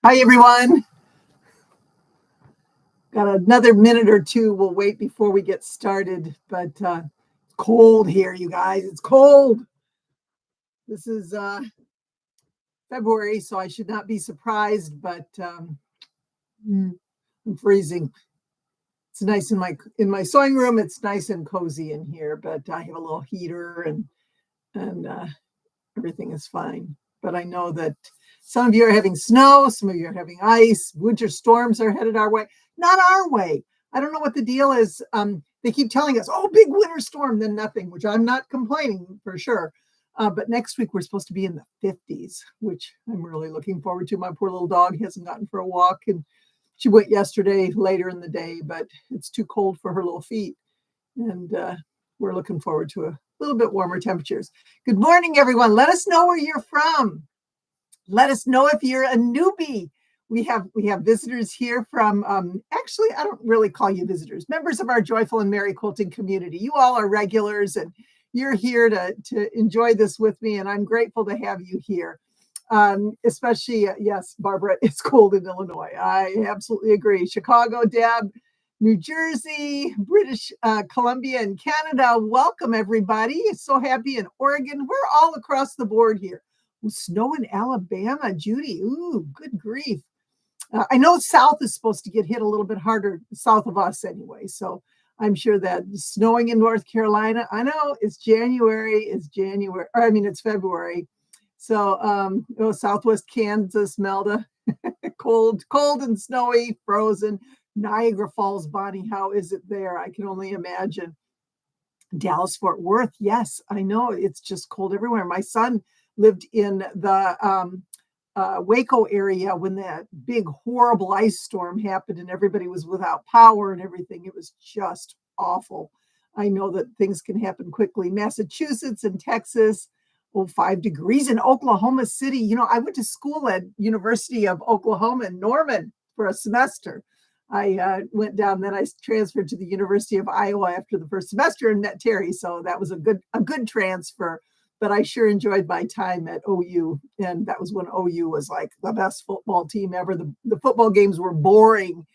Hi, everyone. Got another minute or two. We'll wait before we get started, but it's cold here, you guys. It's cold. This is February, so I should not be surprised, but I'm freezing. It's nice in my sewing room. It's nice and cozy in here, but I have a little heater and everything is fine. But I know that some of you are having snow, some of you are having ice. Winter storms are headed our way. Not our way. I don't know what the deal is. They keep telling us, oh, big winter storm, then nothing, which I'm not complaining for sure. But next week we're supposed to be in the 50s, which I'm really looking forward to. My poor little dog hasn't gotten for a walk, and she went yesterday later in the day, but it's too cold for her little feet. And we're looking forward to a little bit warmer temperatures. Good morning, everyone. Let us know where you're from. Let us know if you're a newbie. We have visitors here from, actually, I don't really call you visitors, members of our Joyful and Merry Quilting community. You all are regulars, and you're here to enjoy this with me, and I'm grateful to have you here. Especially, yes, Barbara, it's cold in Illinois. I absolutely agree. Chicago, Deb, New Jersey, British Columbia, and Canada. Welcome, everybody. So happy in Oregon. We're all across the board here. Snow in Alabama, Judy. Ooh, good grief. I know South is supposed to get hit a little bit harder, south of us anyway. So I'm sure that snowing in North Carolina. I know it's January. It's February. So Southwest Kansas, Melda, cold and snowy, frozen. Niagara Falls, Bonnie, how is it there? I can only imagine. Dallas, Fort Worth. Yes, I know it's just cold everywhere. My son lived in the Waco area when that big, horrible ice storm happened and everybody was without power and everything. It was just awful. I know that things can happen quickly. Massachusetts and Texas, 5 degrees in Oklahoma City. You know, I went to school at University of Oklahoma in Norman for a semester. I went down, then I transferred to the University of Iowa after the first semester and met Terry. So that was a good transfer. But I sure enjoyed my time at OU. And that was when OU was like the best football team ever. The football games were boring.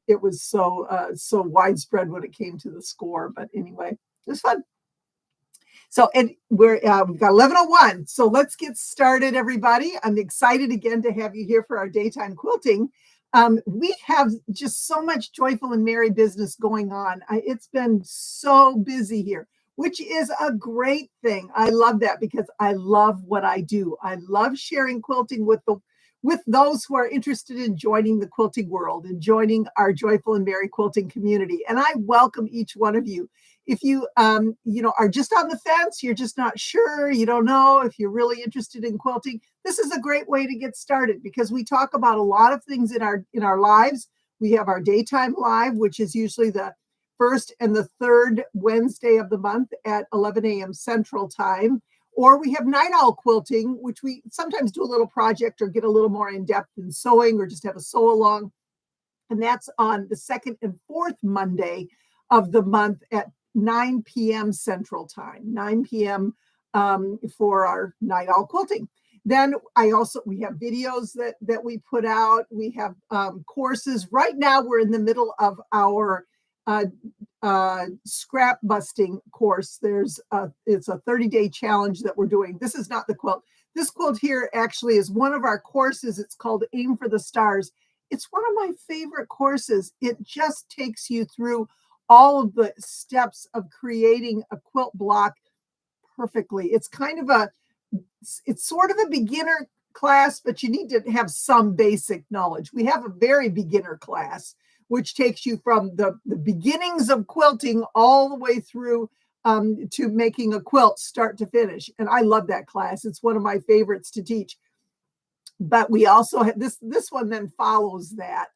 It was so widespread when it came to the score. But anyway, it was fun. So, and we've got 11:01. So let's get started, everybody. I'm excited again to have you here for our daytime quilting. We have just so much joyful and merry business going on. It's been so busy here, which is a great thing. I love that because I love what I do. I love sharing quilting with those who are interested in joining the quilting world and joining our joyful and merry quilting community. And I welcome each one of you. If you, are just on the fence, you're just not sure, you don't know if you're really interested in quilting, this is a great way to get started because we talk about a lot of things in our lives. We have our daytime live, which is usually the first and the third Wednesday of the month at 11 a.m. Central Time. Or we have night owl quilting, which we sometimes do a little project or get a little more in depth in sewing or just have a sew along. And that's on the second and fourth Monday of the month at 9 p.m. Central Time, 9 p.m. For our night owl quilting. Then we have videos that we put out. We have courses. Right now, we're in the middle of our scrap busting course. It's a 30-day challenge that we're doing. This is not the quilt. This quilt here actually is one of our courses. It's called Aim for the Stars. It's one of my favorite courses. It just takes you through all of the steps of creating a quilt block perfectly. It's sort of a beginner class, but you need to have some basic knowledge. We have a very beginner class, which takes you from the beginnings of quilting all the way through to making a quilt start to finish. And I love that class. It's one of my favorites to teach. But we also have this one then follows that.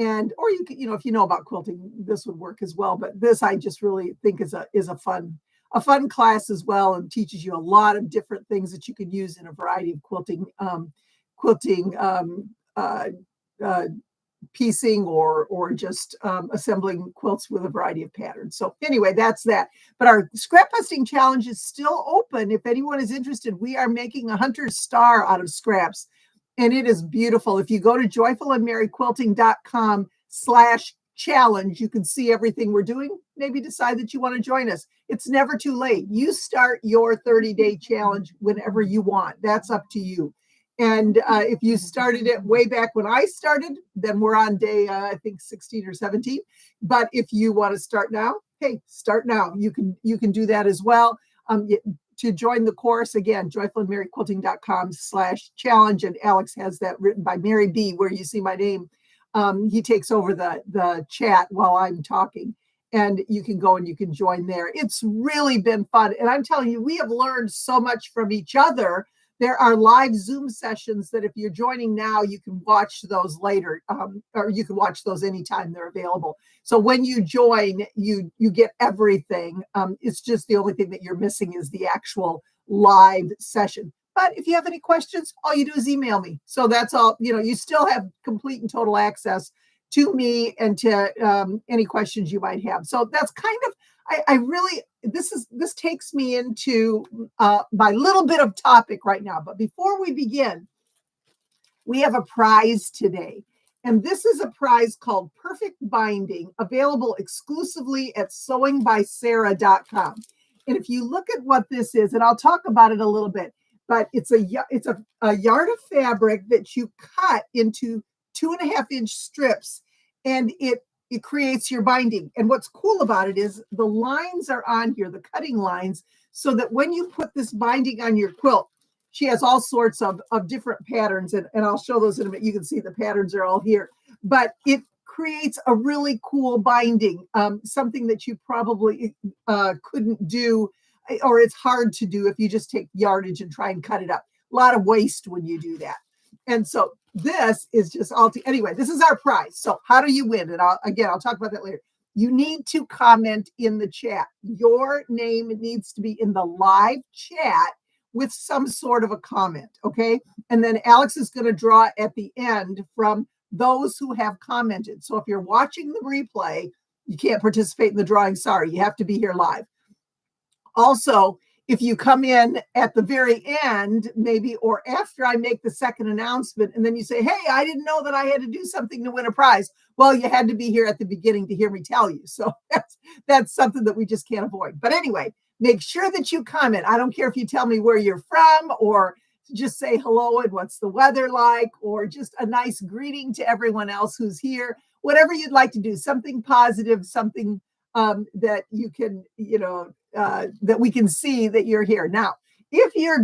Or you can, if you know about quilting, this would work as well. But this I just really think is a fun class as well, and teaches you a lot of different things that you can use in a variety of quilting piecing or just assembling quilts with a variety of patterns. So anyway, that's that. But our scrap busting challenge is still open. If anyone is interested, we are making a hunter's star out of scraps. and it is beautiful. If you go to joyfulandmaryquilting.com/challenge, you can see everything we're doing. Maybe decide that you want to join us. It's never too late. You start your 30-day challenge whenever you want. That's up to you. And if you started it way back when I started, then we're on day, I think 16 or 17. But if you want to start now, hey, start now. You can do that as well. To join the course, again, joyfulandmaryquilting.com/challenge. And Alex has that written by Mary B, where you see my name. He takes over the chat while I'm talking. And you can go and you can join there. It's really been fun. And I'm telling you, we have learned so much from each other. There are live Zoom sessions that if you're joining now, you can watch those later, or you can watch those anytime they're available. So when you join, you get everything. It's just the only thing that you're missing is the actual live session. But if you have any questions, all you do is email me. So that's all. You still have complete and total access to me and to any questions you might have. So that's kind of, I really, this takes me into my little bit of topic right now. But before we begin, we have a prize today. And this is a prize called Perfect Binding, available exclusively at sewingbysarah.com. And if you look at what this is, and I'll talk about it a little bit, but it's a yard of fabric that you cut into 2.5-inch strips, and it creates your binding. And what's cool about it is the lines are on here, the cutting lines, so that when you put this binding on your quilt, she has all sorts of different patterns, and I'll show those in a minute. You can see the patterns are all here, but it creates a really cool binding, something that you probably couldn't do, or it's hard to do if you just take yardage and try and cut it up. A lot of waste when you do that. And so this is just anyway, this is our prize. So how do you win? And I'll talk about that later. You need to comment in the chat. Your name needs to be in the live chat with some sort of a comment, okay? And then Alex is going to draw at the end from those who have commented. So if you're watching the replay, you can't participate in the drawing. Sorry, you have to be here live. Also, if you come in at the very end, maybe, or after I make the second announcement, and then you say, hey, I didn't know that I had to do something to win a prize. Well, you had to be here at the beginning to hear me tell you. So that's something that we just can't avoid. But anyway, make sure that you comment. I don't care if you tell me where you're from, or just say hello and what's the weather like, or just a nice greeting to everyone else who's here. Whatever you'd like to do, something positive, something that you can, that we can see that you're here. Now, if your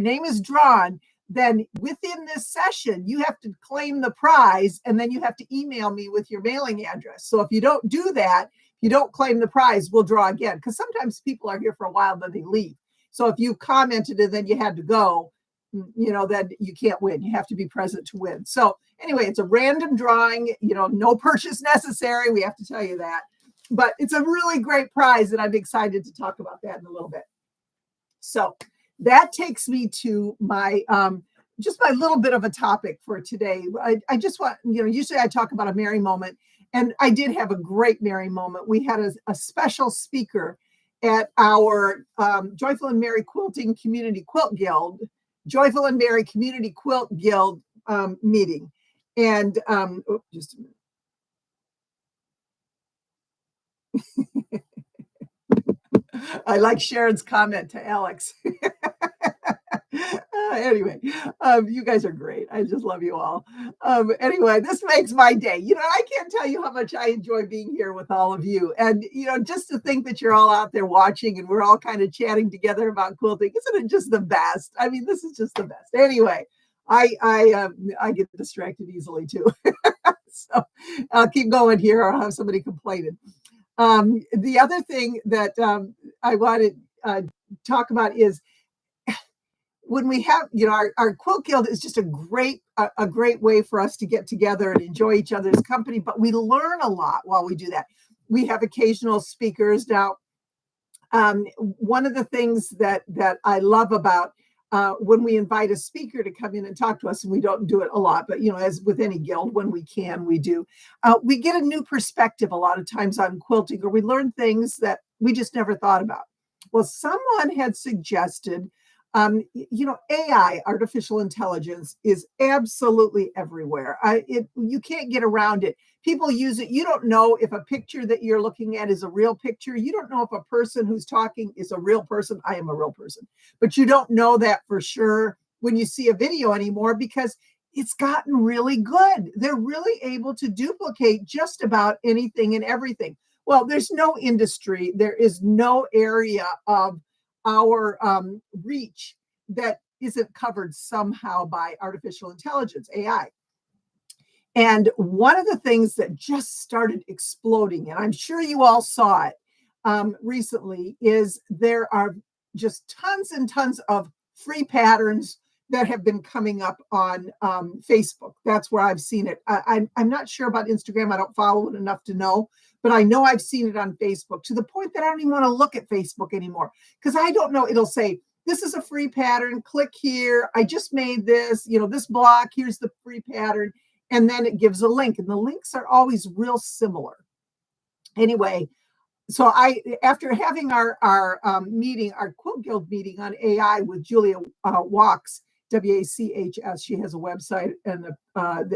name is drawn, then within this session, you have to claim the prize, and then you have to email me with your mailing address. So if you don't do that, you don't claim the prize, we'll draw again, because sometimes people are here for a while, then they leave. So if you commented and then you had to go, then you can't win. You have to be present to win. So anyway, it's a random drawing, no purchase necessary. We have to tell you that. But it's a really great prize, and I'm excited to talk about that in a little bit. So that takes me to my just my little bit of a topic for today. I just want, usually I talk about a merry moment, and I did have a great merry moment. We had a special speaker at our Joyful and Merry Quilting Community Quilt Guild, Joyful and Merry Community Quilt Guild meeting. And just a minute. I like Sharon's comment to Alex. Anyway, you guys are great. I just love you all. Anyway, this makes my day. I can't tell you how much I enjoy being here with all of you. And, just to think that you're all out there watching and we're all kind of chatting together about quilting, isn't it just the best? I mean, this is just the best. Anyway, I get distracted easily too. So I'll keep going here, or I'll have somebody complaining. The other thing that I want to talk about is when we have, our quilt guild is just a great way for us to get together and enjoy each other's company, but we learn a lot while we do that. We have occasional speakers. Now, one of the things that I love about when we invite a speaker to come in and talk to us, and we don't do it a lot, but as with any guild, when we can, we do. We get a new perspective a lot of times on quilting, or we learn things that we just never thought about. Well, someone had suggested AI, artificial intelligence, is absolutely everywhere. You can't get around it. People use it. You don't know if a picture that you're looking at is a real picture. You don't know if a person who's talking is a real person. I am a real person, but you don't know that for sure when you see a video anymore because it's gotten really good. They're really able to duplicate just about anything and everything. Well, there's no industry, there is no area of our reach that isn't covered somehow by artificial intelligence, AI. And one of the things that just started exploding, and I'm sure you all saw it recently, is there are just tons and tons of free patterns that have been coming up on Facebook. That's where I've seen it. I'm not sure about Instagram. I don't follow it enough to know, but I know I've seen it on Facebook to the point that I don't even want to look at Facebook anymore because I don't know. It'll say, this is a free pattern. Click here. I just made this, this block. Here's the free pattern. And then it gives a link. And the links are always real similar. Anyway, so after having our meeting, our Quilt Guild meeting on AI with Julia Wachs, Wachs, she has a website, and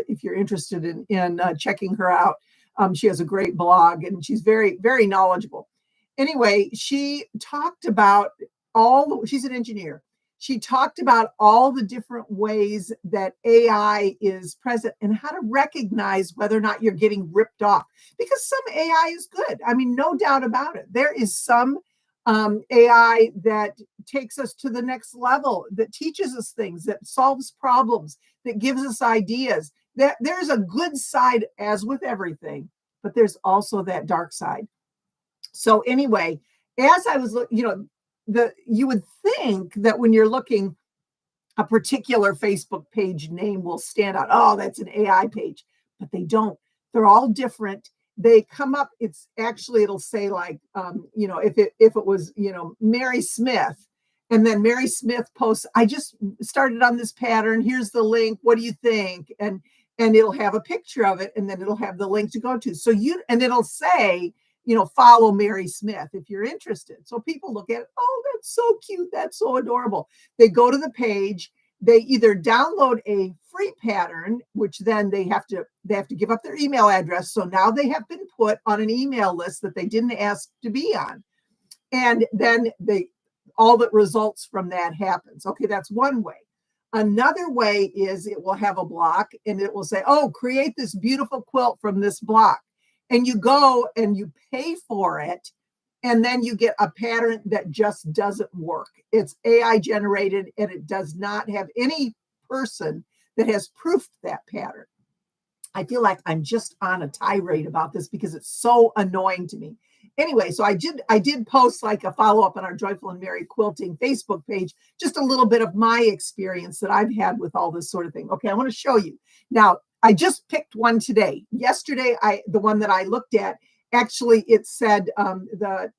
if you're interested in checking her out, she has a great blog, and she's very, very knowledgeable. Anyway, she talked about she's an engineer. She talked about all the different ways that AI is present and how to recognize whether or not you're getting ripped off. Because some AI is good. I mean, no doubt about it. There is some AI that takes us to the next level, that teaches us things, that solves problems, that gives us ideas. There's a good side, as with everything, but there's also that dark side. So anyway, as I was looking, you would think that when you're looking, a particular Facebook page name will stand out. Oh, that's an AI page, but they don't. They're all different. They come up. It'll say like, if it was, Mary Smith, and then Mary Smith posts, I just started on this pattern. Here's the link. What do you think? And it'll have a picture of it, and then it'll have the link to go to. And it'll say, follow Mary Smith if you're interested. So people look at it. Oh, that's so cute. That's so adorable. They go to the page. They either download a free pattern, which then they have to give up their email address. So now they have been put on an email list that they didn't ask to be on. And then all that results from that happens. Okay, that's one way. Another way is it will have a block and it will say, oh, create this beautiful quilt from this block. And you go and you pay for it, and then you get a pattern that just doesn't work. It's AI generated, and it does not have any person that has proofed that pattern. I feel like I'm just on a tirade about this because it's so annoying to me. Anyway, so I did post like a follow-up on our Joyful and Merry Quilting Facebook page, just a little bit of my experience that I've had with all this sort of thing. Okay, I want to show you. Now, I just picked one today. Yesterday, the one that I looked at, actually, it said,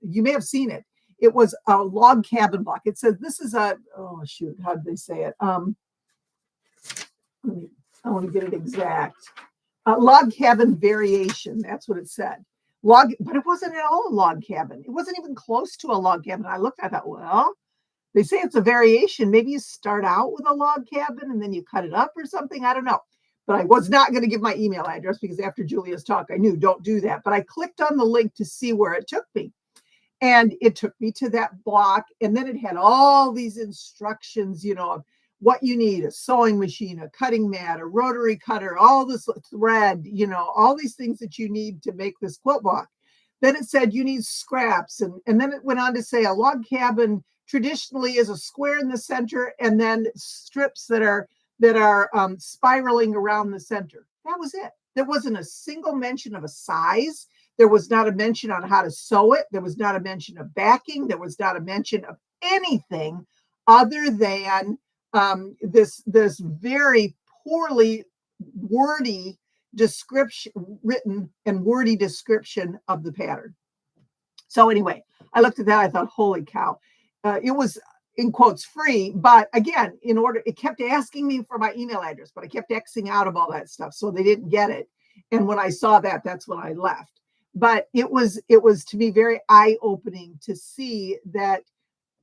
you may have seen it. It was a log cabin block. It says, this is how did they say it? I want to get it exact. Log cabin variation. That's what it said. But it wasn't at all a log cabin. It wasn't even close to a log cabin. I thought, well, they say it's a variation. Maybe you start out with a log cabin and then you cut it up or something. I don't know. But I was not going to give my email address because after Julia's talk, I knew don't do that. But I clicked on the link to see where it took me. And it took me to that block. And then it had all these instructions, of what you need: a sewing machine, a cutting mat, a rotary cutter, all this thread, all these things that you need to make this quilt block. Then it said you need scraps. And then it went on to say a log cabin traditionally is a square in the center and then strips that are spiraling around the center. That was it. There wasn't a single mention of a size. There was not a mention on how to sew it. There was not a mention of backing. There was not a mention of anything other than this very poorly written description of the pattern. So anyway, I looked at that. I thought, holy cow. It was, in quotes, free. But again, it kept asking me for my email address, but I kept Xing out of all that stuff. So they didn't get it. And when I saw that, that's when I left. But it was to me very eye-opening to see that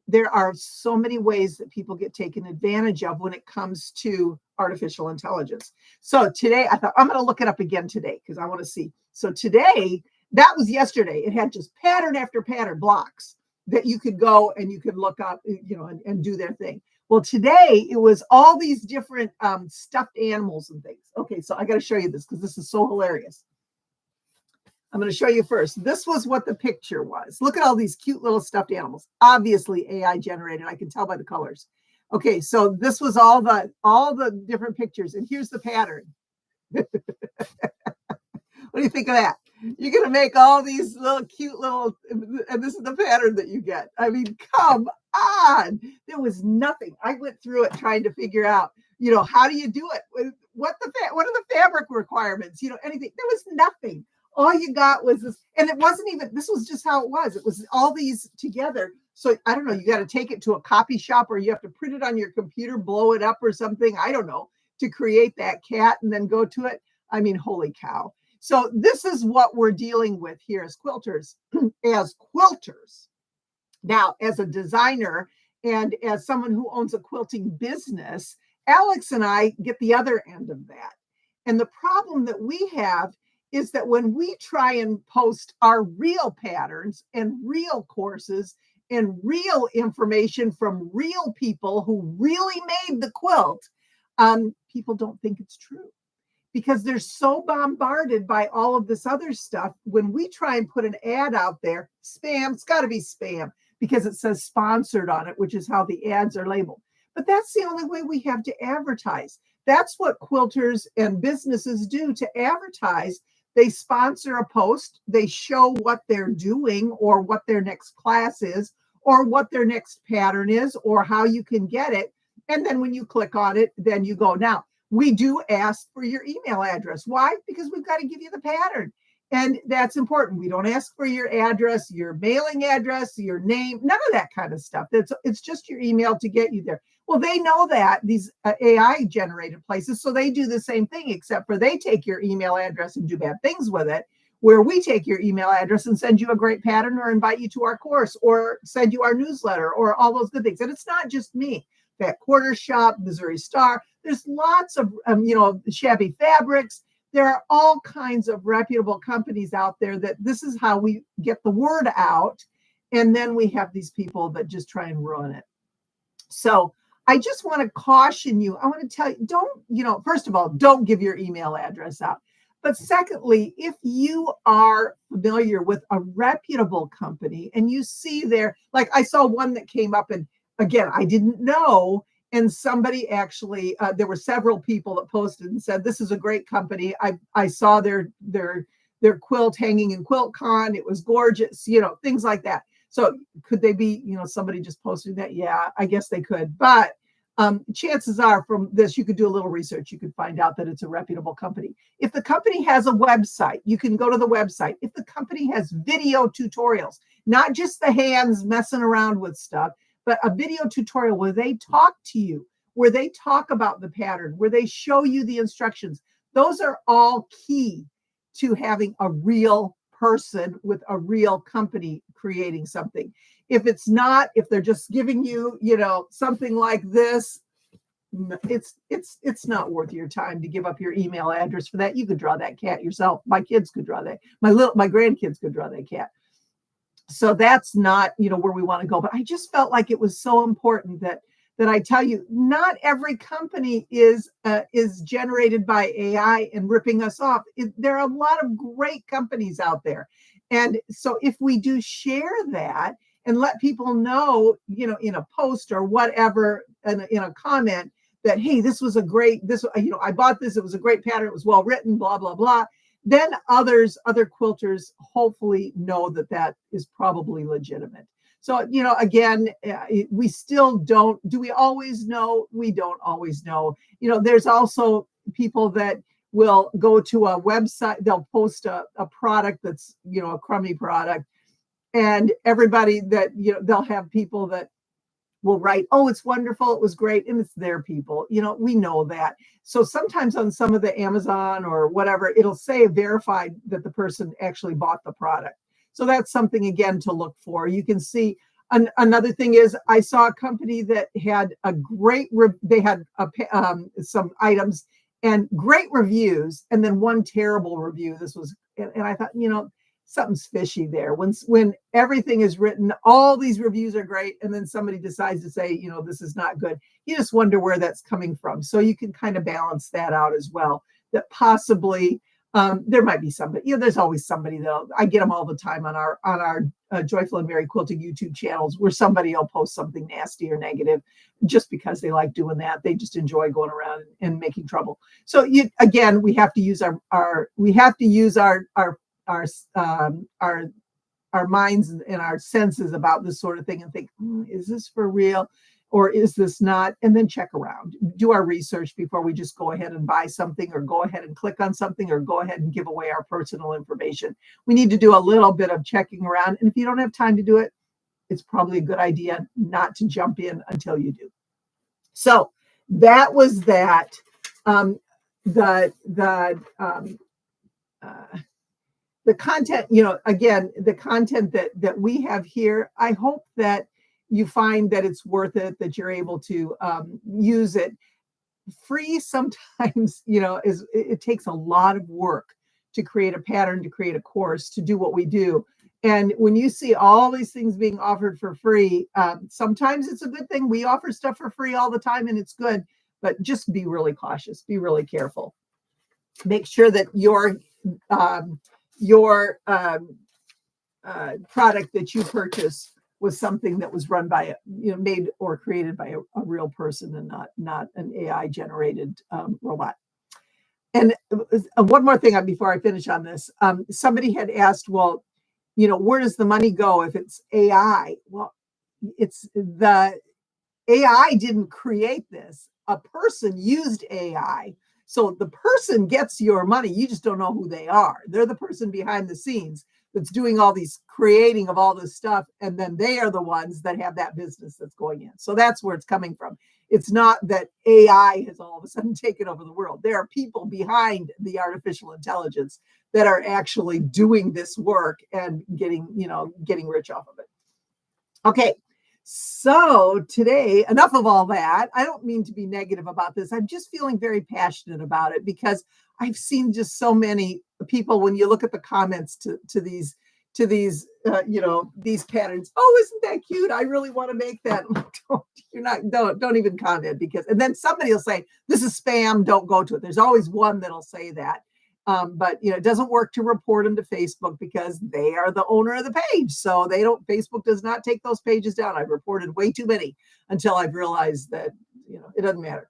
there are so many ways that people get taken advantage of when it comes to artificial intelligence. So today I thought I'm going to look it up again today because I want to see. So today, that was yesterday. It had just pattern after pattern blocks that you could go and you could look up, and do their thing. Well, today it was all these different stuffed animals and things. Okay, so I got to show you this because this is so hilarious. I'm going to show you first. This was what the picture was. Look at all these cute little stuffed animals. Obviously AI generated. I can tell by the colors. Okay, so this was all the different pictures, and here's the pattern. What do you think of that? You're going to make all these little cute little, and this is the pattern that you get. I mean, come on. There was nothing. I went through it trying to figure out, how do you do it? What are the fabric requirements? Anything. There was nothing. All you got was this, and it wasn't even, this was just how it was. It was all these together. So I don't know, you got to take it to a copy shop or you have to print it on your computer, blow it up or something. I don't know, to create that cat and then go to it. I mean, holy cow. So this is what we're dealing with here as quilters, Now, as a designer and as someone who owns a quilting business, Alex and I get the other end of that. And the problem that we have is that when we try and post our real patterns and real courses and real information from real people who really made the quilt, people don't think it's true because they're so bombarded by all of this other stuff. When we try and put an ad out there, spam, it's got to be spam because it says sponsored on it, which is how the ads are labeled. But that's the only way we have to advertise. That's what quilters and businesses do to advertise. They sponsor a post, they show what they're doing or what their next class is or what their next pattern is or how you can get it. And then when you click on it, then you go. Now, we do ask for your email address. Why? Because we've got to give you the pattern. And that's important. We don't ask for your address, your mailing address, your name, none of that kind of stuff. It's just your email to get you there. Well, they know that, these AI generated places. So they do the same thing, except for they take your email address and do bad things with it, where we take your email address and send you a great pattern or invite you to our course or send you our newsletter or all those good things. And it's not just me. That Quarter Shop, Missouri Star, there's lots of, Shabby Fabrics. There are all kinds of reputable companies out there that this is how we get the word out. And then we have these people that just try and ruin it. So I just want to caution you. I want to tell you, first of all, don't give your email address out. But secondly, if you are familiar with a reputable company and you see like I saw one that came up and again, I didn't know. And somebody actually, there were several people that posted and said, this is a great company. I saw their quilt hanging in QuiltCon. It was gorgeous, things like that. So could they be, somebody just posting that? Yeah, I guess they could. But chances are from this, you could do a little research. You could find out that it's a reputable company. If the company has a website, you can go to the website. If the company has video tutorials, not just the hands messing around with stuff, but a video tutorial where they talk to you, where they talk about the pattern, where they show you the instructions. Those are all key to having a real person with a real company creating something. If it's not, if they're just giving you, something like this, it's not worth your time to give up your email address for that. You could draw that cat yourself. My kids could draw that. My grandkids could draw that cat. So that's not, where we want to go. But I just felt like it was so important that I tell you, not every company is generated by AI and ripping us off. There are a lot of great companies out there. And so if we do share that and let people know, in a post or whatever, in a comment that, hey, this was I bought this, it was a great pattern, it was well written, blah, blah, blah. Then other quilters hopefully know that is probably legitimate. So, again, we still don't, do we always know? We don't always know. There's also people that will go to a website, they'll post a product that's, a crummy product. And everybody that, they'll have people that will write, oh, it's wonderful, it was great, and it's their people. We know that. So sometimes on some of the Amazon or whatever, it'll say verified that the person actually bought the product. So that's something, again, to look for. You can see, Another thing is I saw a company that had a great, they had some items and great reviews, and then one terrible review. This was, and I thought, something's fishy there. When everything is written, all these reviews are great, and then somebody decides to say, this is not good. You just wonder where that's coming from. So you can kind of balance that out as well. That possibly there might be somebody. There's always somebody that I get them all the time on our Joyful and Merry Quilting YouTube channels, where somebody will post something nasty or negative just because they like doing that. They just enjoy going around and making trouble. So we have to use our minds and our senses about this sort of thing and think, is this for real or is this not? And then check around, do our research before we just go ahead and buy something or go ahead and click on something or go ahead and give away our personal information. We need to do a little bit of checking around. And if you don't have time to do it, it's probably a good idea not to jump in until you do. So that was that. The content, again, the content that we have here, I hope that you find that it's worth it, that you're able to use it. Free sometimes, it takes a lot of work to create a pattern, to create a course, to do what we do. And when you see all these things being offered for free, sometimes it's a good thing. We offer stuff for free all the time and it's good, but just be really cautious, be really careful. Make sure that your product that you purchase was something that was run by made or created by a real person and not an AI generated robot. And one more thing before I finish on this, somebody had asked, well, where does the money go if it's AI? Well, it's the AI didn't create this. A person used AI. So the person gets your money. You just don't know who they are. They're the person behind the scenes that's doing all these creating of all this stuff. And then they are the ones that have that business that's going in. So that's where it's coming from. It's not that AI has all of a sudden taken over the world. There are people behind the artificial intelligence that are actually doing this work and getting rich off of it. Okay. So today, enough of all that. I don't mean to be negative about this. I'm just feeling very passionate about it because I've seen just so many people, when you look at the comments to these these patterns. Oh, isn't that cute? I really want to make that. Don't even comment, because, and then somebody will say, this is spam. Don't go to it. There's always one that'll say that. But it doesn't work to report them to Facebook because they are the owner of the page. So Facebook does not take those pages down. I've reported way too many until I've realized that, it doesn't matter.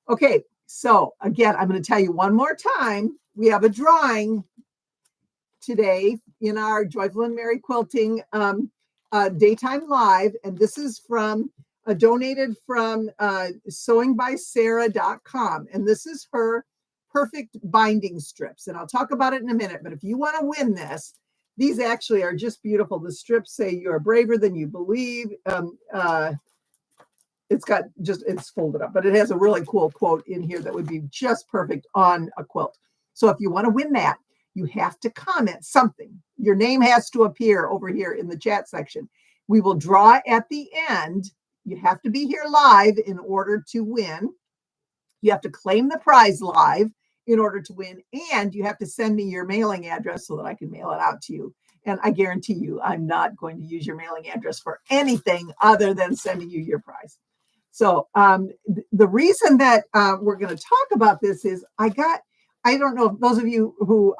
Okay. So again, I'm going to tell you one more time. We have a drawing today in our Joyful and Merry Quilting Daytime Live. And this is donated from sewingbysarah.com. And this is her perfect binding strips, and I'll talk about it in a minute. But if you want to win this, these actually are just beautiful. The strips say you are braver than you believe. It's folded up, but it has a really cool quote in here that would be just perfect on a quilt. So if you want to win that, you have to comment something. Your name has to appear over here in the chat section. We will draw at the end. You have to be here live in order to win. You have to claim the prize live in order to win, and you have to send me your mailing address so that I can mail it out to you. And I guarantee you, I'm not going to use your mailing address for anything other than sending you your prize. So the reason that we're going to talk about this is I don't know if those of you who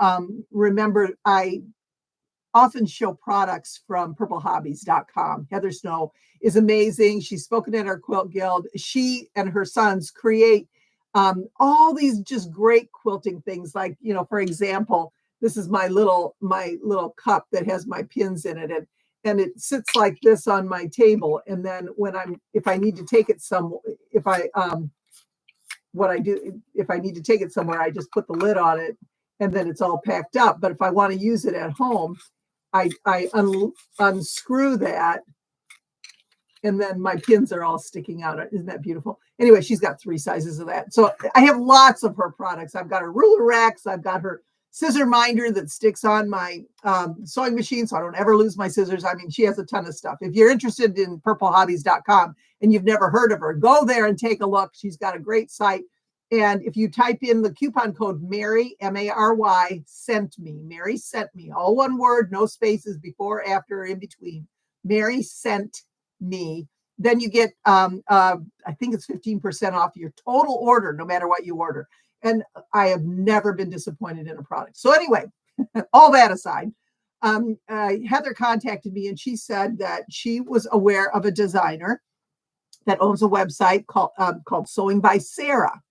remember, I often show products from purplehobbies.com. Heather Snow is amazing. She's spoken at our Quilt Guild. She and her sons create all these just great quilting things. Like, for example, this is my little cup that has my pins in it, and it sits like this on my table. And then if I need to take it somewhere, if I need to take it somewhere, I just put the lid on it, and then it's all packed up. But if I want to use it at home, I unscrew that, and then my pins are all sticking out. Isn't that beautiful? Anyway, she's got 3 sizes of that. So I have lots of her products. I've got her ruler racks. I've got her scissor minder that sticks on my sewing machine so I don't ever lose my scissors. I mean, she has a ton of stuff. If you're interested in purplehobbies.com and you've never heard of her, go there and take a look. She's got a great site. And if you type in the coupon code Mary, M-A-R-Y, sent me, Mary sent me, all one word, no spaces before, after, or in between. Mary sent me. Then you get, I think it's 15% off your total order, no matter what you order. And I have never been disappointed in a product. So anyway, all that aside, Heather contacted me and she said that she was aware of a designer that owns a website called Sewing by Sarah.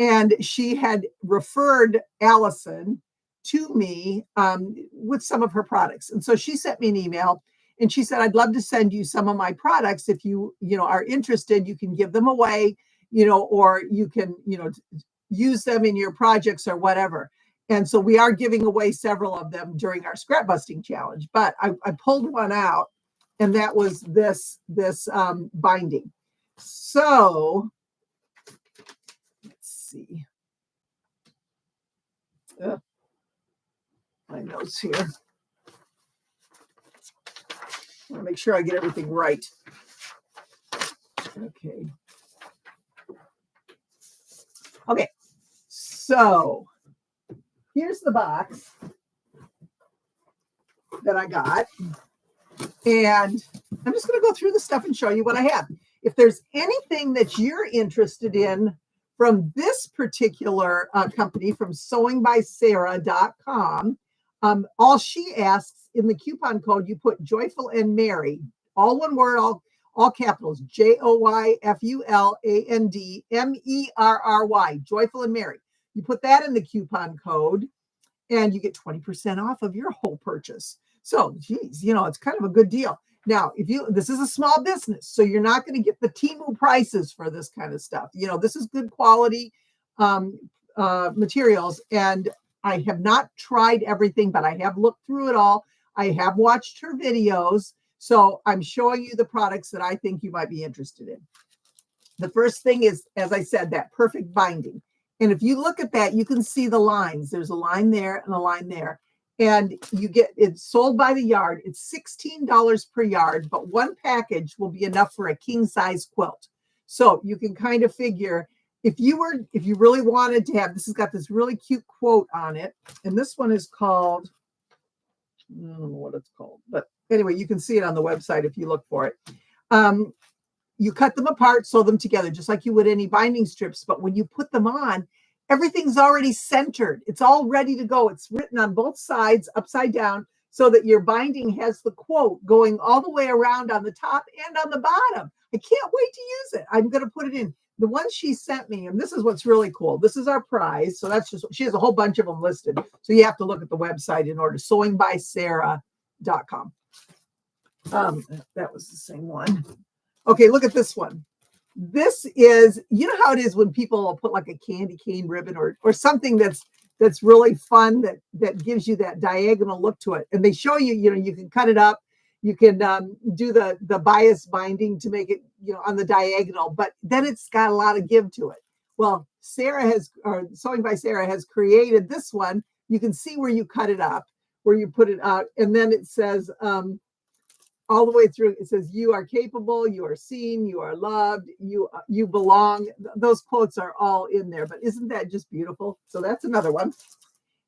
And she had referred Allison to me with some of her products. And so she sent me an email and she said, I'd love to send you some of my products. If you are interested, you can give them away, or you can, use them in your projects or whatever. And so we are giving away several of them during our scrap busting challenge. But I pulled one out, and that was this binding. So let's see. My notes here. I want to make sure I get everything right. Okay. So here's the box that I got. And I'm just going to go through the stuff and show you what I have. If there's anything that you're interested in from this particular company, from sewingbysarah.com, all she asks in the coupon code, you put Joyful and Mary, all one word, all capitals, JOYFULANDMERRY, Joyful and Mary. You put that in the coupon code and you get 20% off of your whole purchase. So, geez, it's kind of a good deal. Now, this is a small business, so you're not going to get the Temu prices for this kind of stuff. This is good quality materials, and I have not tried everything, but I have looked through it all. I have watched her videos, so I'm showing you the products that I think you might be interested in. The first thing is, as I said, that perfect binding. And if you look at that, you can see the lines. There's a line there and a line there. And it's sold by the yard. It's $16 per yard, but one package will be enough for a king size quilt. So you can kind of figure if you really wanted to have, this has got this really cute quote on it. And this one is called, I don't know what it's called, but anyway, you can see it on the website if you look for it. You cut them apart, sew them together, just like you would any binding strips. But when you put them on, everything's already centered. It's all ready to go. It's written on both sides, upside down, so that your binding has the quote going all the way around on the top and on the bottom. I can't wait to use it. I'm going to put it in. The one she sent me, and this is what's really cool. This is our prize. So she has a whole bunch of them listed. So you have to look at the website in order. Sewingbysarah.com. That was the same one. Okay, look at this one. This is, how it is when people will put like a candy cane ribbon or something that's really fun that gives you that diagonal look to it. And they show you, you can cut it up. You can do the bias binding to make it, on the diagonal, but then it's got a lot of give to it. Well, Sewing by Sarah has created this one. You can see where you cut it up, where you put it out. And then it says, all the way through, it says, you are capable, you are seen, you are loved, you belong. Those quotes are all in there, but isn't that just beautiful? So that's another one.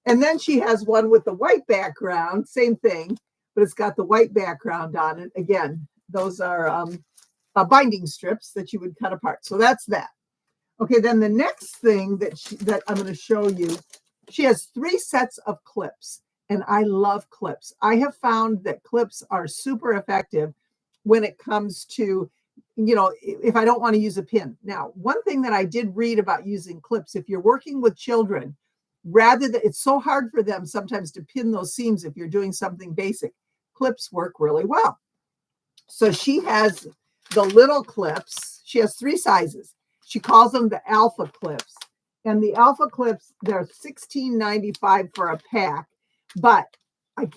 And then she has one with the white background, same thing, but it's got the white background on it. Again, those are binding strips that you would cut apart. So that's that. Okay, then the next thing that I'm going to show you, she has 3 sets of clips. And I love clips. I have found that clips are super effective when it comes to, if I don't want to use a pin. Now, one thing that I did read about using clips, if you're working with children, it's so hard for them sometimes to pin those seams if you're doing something basic. Clips work really well. So she has the little clips. She has 3 sizes. She calls them the alpha clips. And the alpha clips, they're $16.95 for a pack. But I'm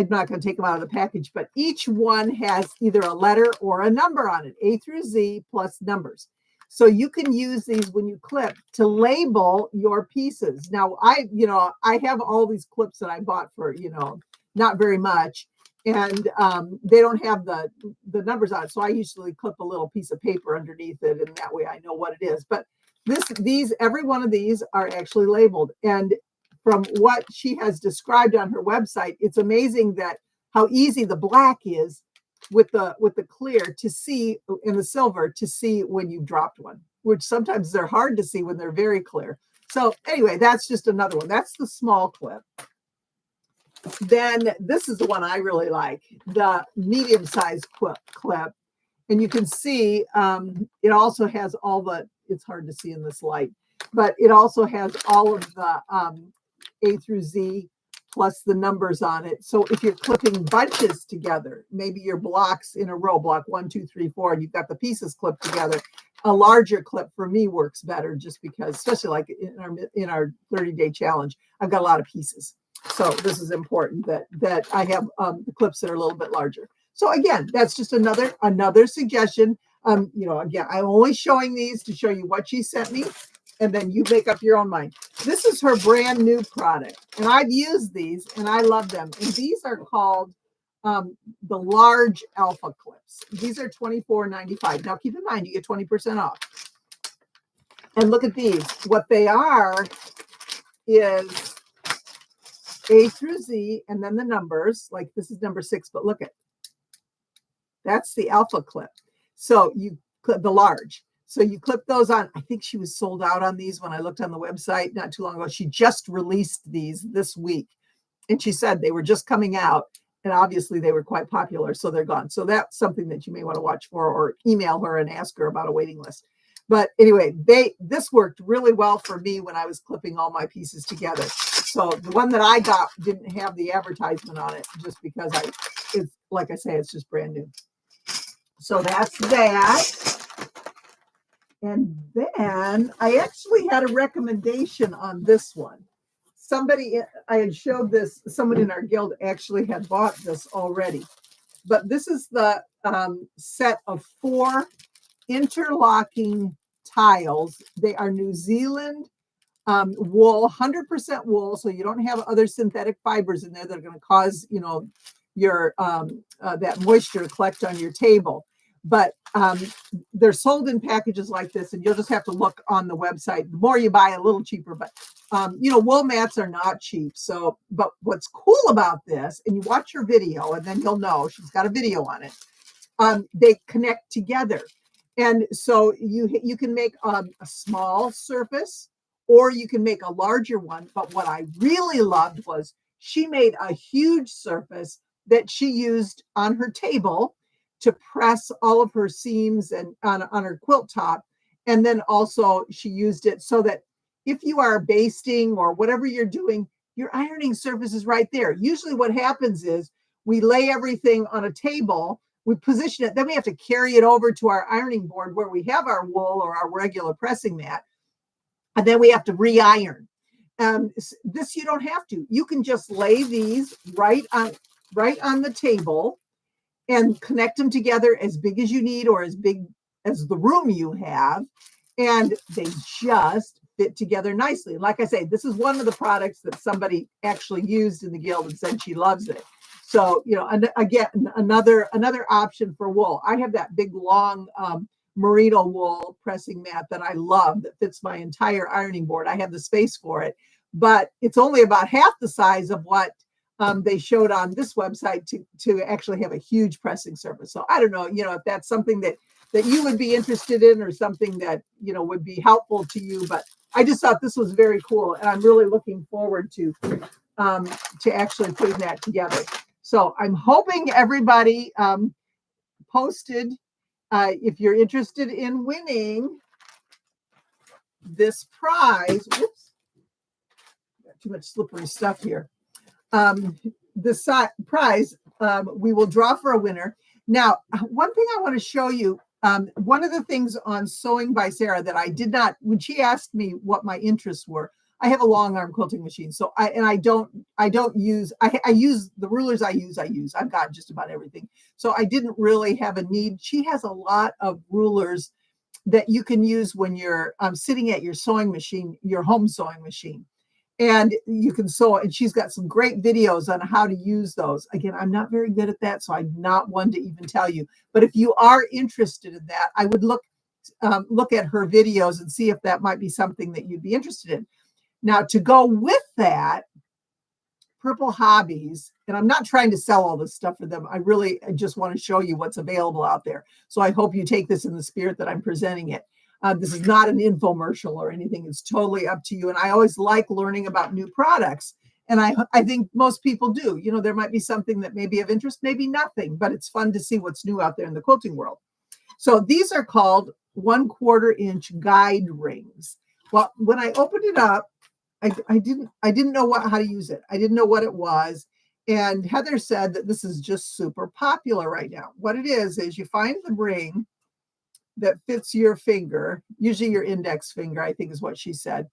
not going to take them out of the package, but each one has either a letter or a number on it, A through Z plus numbers. So you can use these when you clip to label your pieces. Now, I have all these clips that I bought for, not very much. And they don't have the numbers on it. So I usually clip a little piece of paper underneath it. And that way I know what it is. But every one of these are actually labeled. And from what she has described on her website, it's amazing that how easy the black is with the clear to see, and the silver to see when you dropped one, which sometimes they're hard to see when they're very clear. So anyway, that's just another one. That's the small clip. Then this is the one I really like, the medium-sized clip. And you can see it also has it's hard to see in this light, but it also has all of the A through Z plus the numbers on it. So if you're clipping bunches together, maybe your blocks in a row, block 1, 2, 3, 4, and you've got the pieces clipped together, a larger clip for me works better, just because, especially like in our 30-day challenge, I've got a lot of pieces. So this is important that I have the clips that are a little bit larger. So again, that's just another suggestion. Again, I'm only showing these to show you what she sent me, and then you make up your own mind. This is her brand new product, and I've used these and I love them. And these are called the large alpha clips. These are $24.95. Now keep in mind, you get 20% off. And look at these. What they are is A through Z, and then the numbers, like this is number 6, but look at, that's the alpha clip. So you clip the large. So you clip those on. I think she was sold out on these when I looked on the website not too long ago. She just released these this week. And she said they were just coming out. And obviously they were quite popular. So they're gone. So that's something that you may want to watch for, or email her and ask her about a waiting list. But anyway, this worked really well for me when I was clipping all my pieces together. So the one that I got didn't have the advertisement on it, just because it's like I say, it's just brand new. So that's that. And then I actually had a recommendation on this one. I had showed this, someone in our guild actually had bought this already. But this is the set of 4 interlocking tiles. They are New Zealand wool, 100% wool. So you don't have other synthetic fibers in there that are going to cause, your that moisture to collect on your table. But they're sold in packages like this, and you'll just have to look on the website. The more you buy, a little cheaper. But wool mats are not cheap. So, but what's cool about this, and you watch her video, and then you'll know she's got a video on it. They connect together, and so you can make a small surface, or you can make a larger one. But what I really loved was she made a huge surface that she used on her table to press all of her seams and on her quilt top. And then also she used it so that if you are basting or whatever you're doing, your ironing surface is right there. Usually what happens is we lay everything on a table, we position it, then we have to carry it over to our ironing board where we have our wool or our regular pressing mat. And then we have to re-iron. This you don't have to. You can just lay these right on the table and connect them together as big as you need, or as big as the room you have, and they just fit together nicely. Like I say, this is one of the products that somebody actually used in the guild and said she loves it. So, again, another option for wool. I have that big long merino wool pressing mat that I love that fits my entire ironing board. I have the space for it, but it's only about half the size of what they showed on this website to actually have a huge pressing surface. So I don't know, if that's something that you would be interested in, or something that, would be helpful to you. But I just thought this was very cool. And I'm really looking forward to actually putting that together. So I'm hoping everybody posted, if you're interested in winning this prize. Whoops, got too much slippery stuff here. The prize, we will draw for a winner. Now, one thing I want to show you, one of the things on Sewing by Sarah that I did not, when she asked me what my interests were, I have a long arm quilting machine. So I use the rulers I use. I've got just about everything. So I didn't really have a need. She has a lot of rulers that you can use when you're sitting at your sewing machine, your home sewing machine. And you can sew, and she's got some great videos on how to use those. Again, I'm not very good at that, so I'm not one to even tell you. But if you are interested in that, I would look at her videos and see if that might be something that you'd be interested in. Now, to go with that, Purple Hobbies, and I'm not trying to sell all this stuff for them. I just want to show you what's available out there. So I hope you take this in the spirit that I'm presenting it. This is not an infomercial or anything. It's totally up to you. And I always like learning about new products. And I think most people do. You know, there might be something that may be of interest, maybe nothing, but it's fun to see what's new out there in the quilting world. So these are called 1/4 inch guide rings. Well, when I opened it up, I didn't know how to use it. I didn't know what it was. And Heather said that this is just super popular right now. What it is you find the ring that fits your finger, usually your index finger, I think is what she said.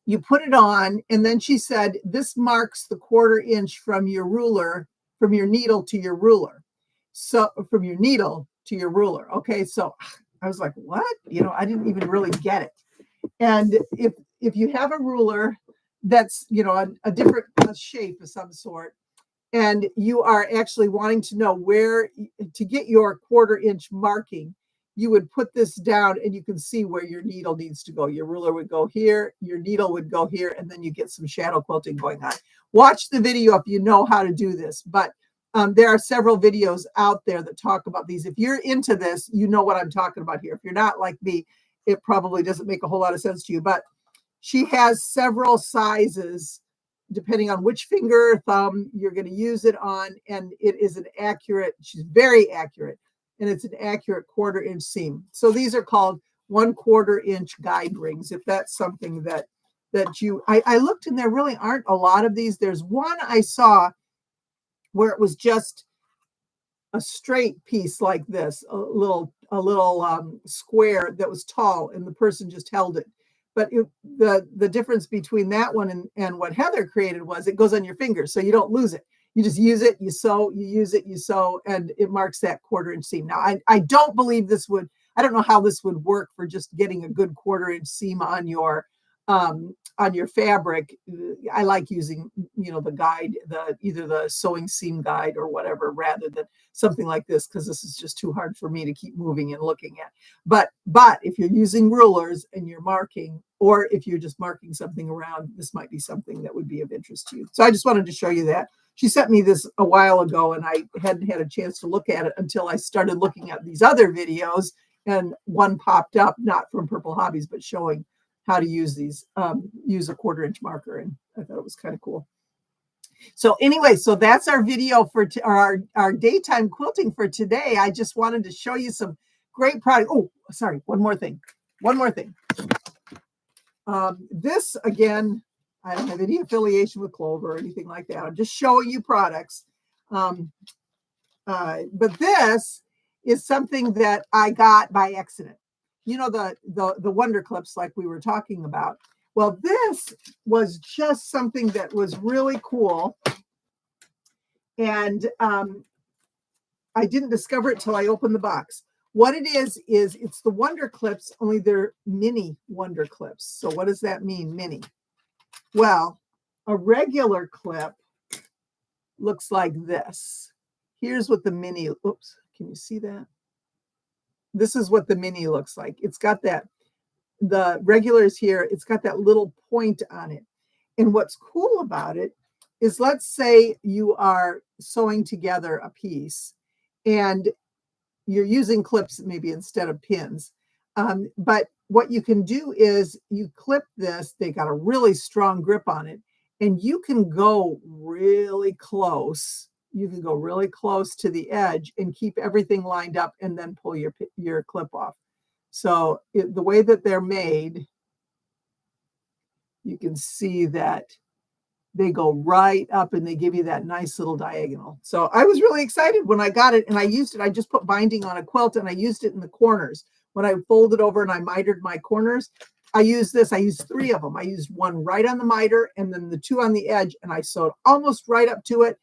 You put it on, and then she said, this marks the 1/4 inch from your ruler, from your needle to your ruler. So from your needle to your ruler. Okay. So I was like, what? You know, I didn't even really get it. And if you have a ruler that's, you know, a different shape of some sort, and you are actually wanting to know where to get your 1/4 inch marking, you would put this down and you can see where your needle needs to go. Your ruler would go here, your needle would go here, and then you get some shadow quilting going on. Watch the video if you know how to do this, but there are several videos out there that talk about these. If you're into this, you know what I'm talking about here. If you're not like me, it probably doesn't make a whole lot of sense to you, but she has several sizes depending on which finger, thumb you're going to use it on. And it is an accurate, she's very accurate, and it's an accurate 1/4 inch seam. So these are called 1/4 inch guide rings. If that's something that I looked, and there really aren't a lot of these. There's one I saw where it was just a straight piece like this, a little square that was tall, and the person just held it. But the difference between that one and what Heather created was it goes on your finger, so you don't lose it. You just use it, you sew, you use it, you sew, and it marks that 1/4 inch seam. Now, I don't believe this would, I don't know how this would work for just getting a good 1/4 inch seam on your fabric. I like using, you know, the guide, either the sewing seam guide or whatever, rather than something like this, because this is just too hard for me to keep moving and looking at. But if you're using rulers and you're marking, or if you're just marking something around, this might be something that would be of interest to you. So I just wanted to show you that. She sent me this a while ago, and I hadn't had a chance to look at it until I started looking at these other videos, and one popped up, not from Purple Hobbies, but showing how to use these, use a 1/4 inch marker. And I thought it was kind of cool. So anyway, so that's our video for our daytime quilting for today. I just wanted to show you some great product. Oh, sorry, one more thing. This, again, I don't have any affiliation with Clover or anything like that. I'm just showing you products. But this is something that I got by accident. You know, the Wonder Clips, like we were talking about. Well, this was just something that was really cool. And I didn't discover it till I opened the box. What it is it's the Wonder Clips, only they're mini Wonder Clips. So what does that mean, mini? Well, a regular clip looks like this. Here's what the mini, oops, can you see that? This is what the mini looks like. It's got that, the regular is here, it's got that little point on it. And what's cool about it is, let's say you are sewing together a piece and you're using clips maybe instead of pins. But what you can do is you clip this, they got a really strong grip on it, and you can go really close. You can go really close to the edge and keep everything lined up, and then pull your clip off. So the way that they're made, you can see that they go right up and they give you that nice little diagonal. So I was really excited when I got it, and I used it. I just put binding on a quilt and I used it in the corners. When I folded over and I mitered my corners, I used this. I used 3 of them. I used one right on the miter and then the 2 on the edge, and I sewed almost right up to it.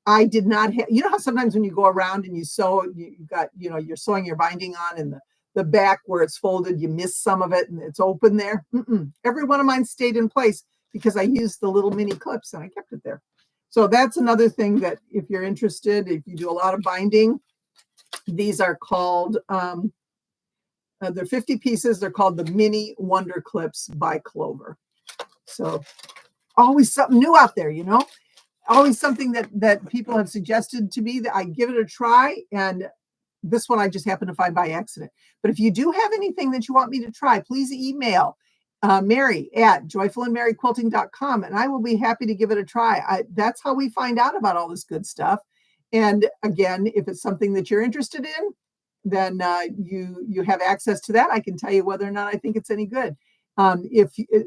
I did not have, you know how sometimes when you go around and you sew, you got, you know, you're sewing your binding on, and the back where it's folded, you miss some of it and it's open there. Every one of mine stayed in place because I used the little mini clips and I kept it there. So that's another thing that if you're interested, if you do a lot of binding, these are called, they're 50 pieces. They're called the Mini Wonder Clips by Clover. So always something new out there, you know, always something that people have suggested to me that I give it a try. And this one I just happened to find by accident. But if you do have anything that you want me to try, please email Mary at joyfulandmaryquilting.com and I will be happy to give it a try. That's how we find out about all this good stuff. And again, if it's something that you're interested in, then you have access to that. I can tell you whether or not I think it's any good.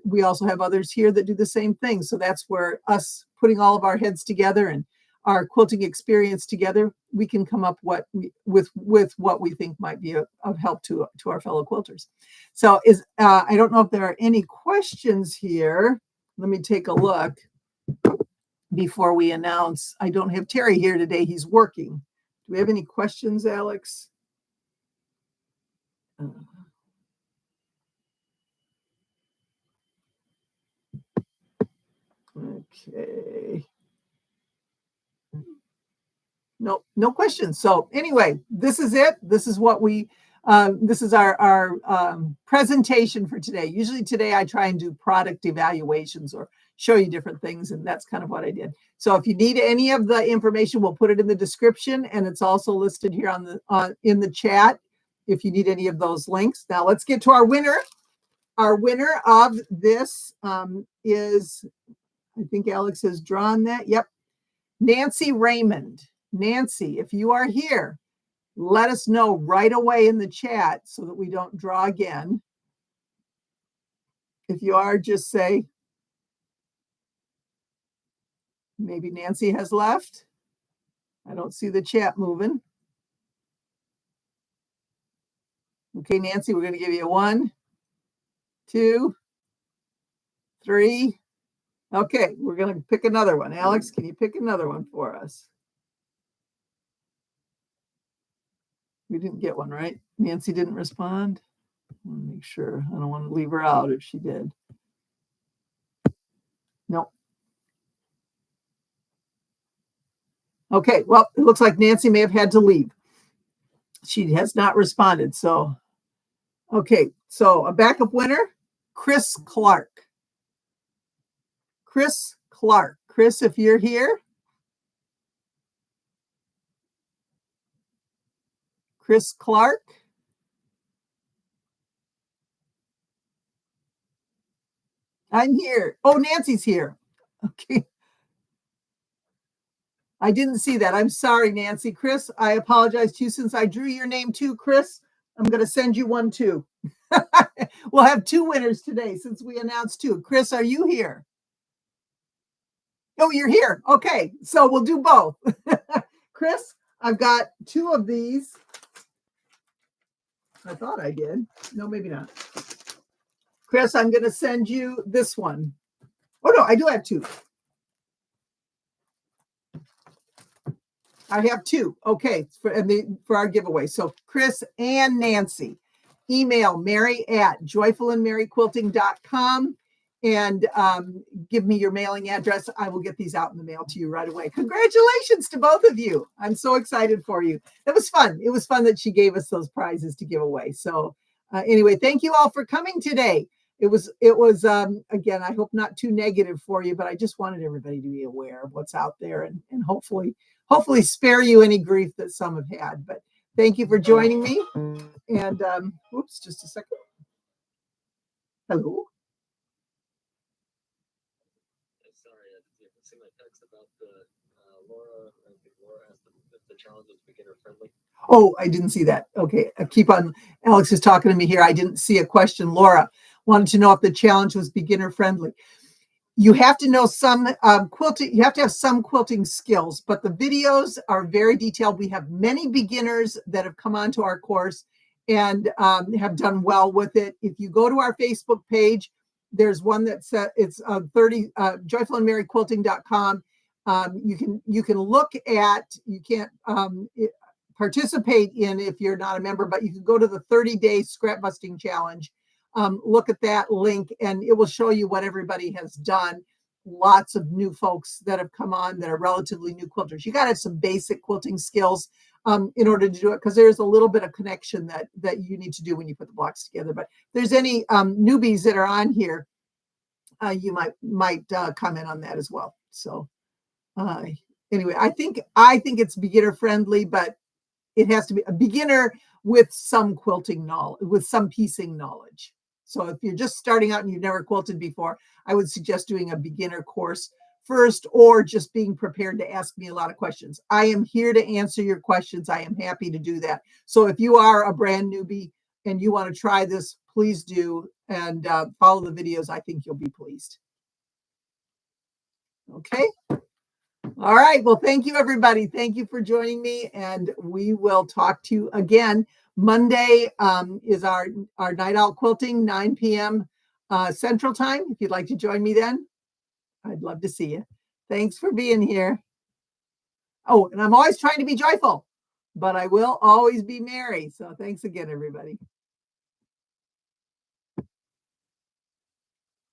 We also have others here that do the same thing. So that's where us putting all of our heads together and our quilting experience together, we can come up with what we think might be of help to our fellow quilters. So I don't know if there are any questions here. Let me take a look before we announce. I don't have Terry here today. He's working. Do we have any questions, Alex? Okay. No questions. So anyway, this is it. This is what this is our presentation for today. Usually today I try and do product evaluations or show you different things, and that's kind of what I did. So if you need any of the information, we'll put it in the description, and it's also listed here in the chat if you need any of those links. Now let's get to our winner. Our winner of this is, I think Alex has drawn that. Yep. Nancy Raymond. Nancy, if you are here, let us know right away in the chat so that we don't draw again. If you are, just say, maybe Nancy has left. I don't see the chat moving. Okay, Nancy, we're going to give you 1, 2, 3. Okay, we're going to pick another one. Alex, can you pick another one for us? We didn't get one, right? Nancy didn't respond. I want to make sure. I don't want to leave her out if she did. Nope. Okay, well, it looks like Nancy may have had to leave. She has not responded. So, okay, so a backup winner, Chris Clark. Chris Clark. Chris, if you're here. Chris Clark. I'm here. Oh, Nancy's here. Okay. I didn't see that. I'm sorry, Nancy. Chris, I apologize to you since I drew your name too, Chris. I'm going to send you one too. We'll have 2 winners today since we announced 2. Chris, are you here? Oh, you're here. Okay, so we'll do both. Chris, I've got 2 of these. I thought I did. No, maybe not. Chris, I'm going to send you this one. Oh, no, I do have 2. I have 2. Okay, for our giveaway. So Chris and Nancy, email Mary at joyfulandmaryquilting.com and give me your mailing address. I will get these out in the mail to you right away. Congratulations to both of you. I'm so excited for you. That was fun. It was fun that she gave us those prizes to give away. So anyway, thank you all for coming today. It was again, I hope not too negative for you, but I just wanted everybody to be aware of what's out there and hopefully spare you any grief that some have had. But thank you for joining me. And oops, just a second. Hello. Sorry, I didn't see my text about Laura. I think Laura asked if the challenge was beginner friendly. Oh, I didn't see that. Okay, keep on. Alex is talking to me here. I didn't see a question. Laura wanted to know if the challenge was beginner friendly. You have to know some quilting. You have to have some quilting skills, but the videos are very detailed. We have many beginners that have come onto our course and have done well with it. If you go to our Facebook page, there's one that's it's joyfulandmaryquilting.com. You can look at, you can't participate in if you're not a member, but you can go to the 30-day scrap busting challenge. Look at that link and it will show you what everybody has done. Lots of new folks that have come on that are relatively new quilters. You got to have some basic quilting skills in order to do it, because there's a little bit of connection that you need to do when you put the blocks together. But if there's any newbies that are on here, you might comment on that as well. So anyway, I think it's beginner friendly, but it has to be a beginner with some quilting knowledge, with some piecing knowledge. So if you're just starting out and you've never quilted before, I would suggest doing a beginner course first, or just being prepared to ask me a lot of questions. I am here to answer your questions. I am happy to do that. So if you are a brand newbie and you want to try this, please do, and follow the videos. I think you'll be pleased. Okay. All right. Well, thank you, everybody. Thank you for joining me, and we will talk to you again. Monday is our night out quilting, 9 p.m. Central Time. If you'd like to join me then, I'd love to see you. Thanks for being here. Oh, and I'm always trying to be joyful, but I will always be merry. So thanks again, everybody.